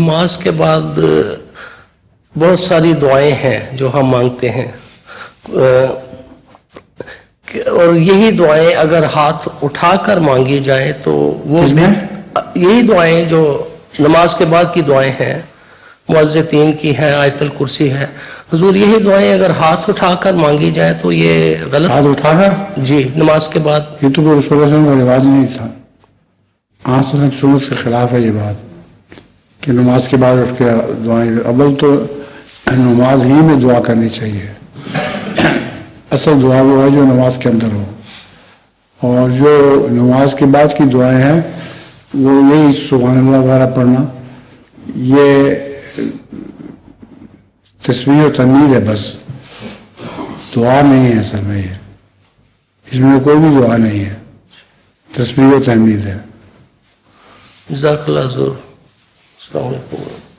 نماز کے بعد بہت ساری دعائیں ہیں جو ہم مانگتے ہیں، اور یہی دعائیں اگر ہاتھ اٹھا کر مانگی جائیں تو وہ یہی دعائیں جو نماز کے بعد کی دعائیں ہیں، معوذتین کی ہیں، آیت الکرسی ہے، حضور یہی دعائیں اگر ہاتھ اٹھا کر مانگی جائیں تو یہ غلط؟ ہاتھ اٹھا کر؟ جی، نماز کے بعد۔ یہ تو کوئی رسول اللہ صلی اللہ علیہ وسلم کا رواج نہیں تھا، آپ صلی اللہ علیہ وسلم سنت کے خلاف ہے یہ بات کہ نماز کے بعد اٹھ کے دعائیں۔ اول تو نماز ہی میں دعا کرنی چاہیے، اصل دعا وہ ہے جو نماز کے اندر ہو، اور جو نماز کے بعد کی دعائیں ہیں وہ یہی سبحان اللہ وغیرہ پڑھنا، یہ تسبیح و تحمید ہے، بس دعا نہیں ہے اصل میں، یہ اس میں کوئی بھی دعا نہیں ہے، تسبیح و تحمید ہے۔ جزاک اللہ حضور، السلام علیکم۔